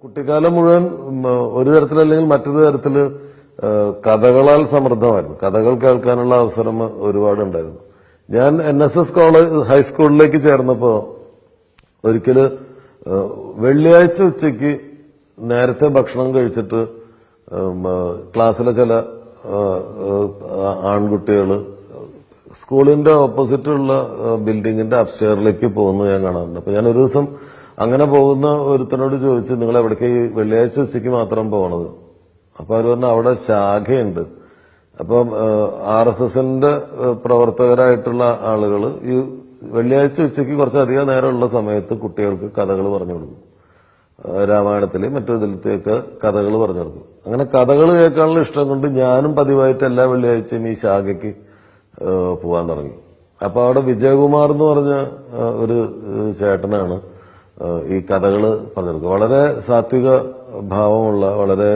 കുട്ടിക്കാലം മുഴുവൻ ഒരു തരത്തിലല്ലെങ്കിൽ മറ്റൊരു തരത്തില് കഥകളാൽ സമൃദ്ധമായിരുന്നു. കഥകൾ കേൾക്കാനുള്ള അവസരം ഒരുപാടുണ്ടായിരുന്നു. ഞാൻ NSS കോളേജ് ഹൈസ്കൂളിലേക്ക് ചേർന്നപ്പോ ഒരിക്കല് വെള്ളിയാഴ്ച ഉച്ചയ്ക്ക് നേരത്തെ ഭക്ഷണം കഴിച്ചിട്ട് ക്ലാസ്സിലെ ചില ആൺകുട്ടികള് സ്കൂളിന്റെ ഓപ്പോസിറ്റുള്ള ബിൽഡിങ്ങിന്റെ അപ്സ്റ്റെയറിലേക്ക് പോകുന്നത് ഞാൻ കാണാറുണ്ട്. അപ്പൊ ഞാൻ ഒരു ദിവസം അങ്ങനെ പോകുന്ന ഒരുത്തനോട് ചോദിച്ചു, നിങ്ങൾ എവിടേക്ക് ഈ വെള്ളിയാഴ്ച ഉച്ചയ്ക്ക് മാത്രം പോകണത്? അപ്പൊ അവർ പറഞ്ഞു, അവിടെ ശാഖയുണ്ട്. അപ്പം RSSന്റെ പ്രവർത്തകരായിട്ടുള്ള ആളുകൾ ഈ വെള്ളിയാഴ്ച ഉച്ചയ്ക്ക് കുറച്ചധികം നേരമുള്ള സമയത്ത് കുട്ടികൾക്ക് കഥകൾ പറഞ്ഞു കൊടുക്കും. രാമായണത്തിലെയും മറ്റു ഇതിലത്തെയൊക്കെ കഥകൾ പറഞ്ഞു കൊടുക്കും. അങ്ങനെ കഥകൾ കേൾക്കാനുള്ള ഇഷ്ടം കൊണ്ട് ഞാനും പതിവായിട്ട് എല്ലാ വെള്ളിയാഴ്ചയും ഈ ശാഖയ്ക്ക് പോകാൻ തുടങ്ങി. അപ്പൊ അവിടെ വിജയകുമാർ എന്ന് പറഞ്ഞ ഒരു ചേട്ടനാണ് ഈ കഥകൾ പറഞ്ഞു കൊടുക്കുക. വളരെ സാത്വിക ഭാവമുള്ള, വളരെ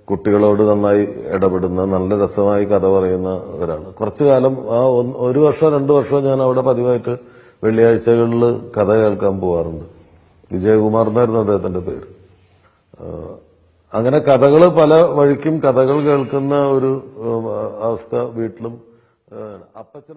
കുട്ടികളോട് നന്നായി ഇടപെടുന്ന, നല്ല രസമായി കഥ പറയുന്ന ഒരാള്. കുറച്ചു കാലം ഒരു വർഷം 2 വർഷം ഞാൻ അവിടെ പതിവായിട്ട് വെള്ളിയാഴ്ചകളിൽ കഥ കേൾക്കാൻ പോകാറുണ്ട്. വിജയകുമാർ എന്നായിരുന്നു അദ്ദേഹത്തിന്റെ പേര്. അങ്ങനെ കഥകൾ പല വഴിക്കും കഥകൾ കേൾക്കുന്ന ഒരു അവസ്ഥ വീട്ടിലും. അപ്പച്ചൻ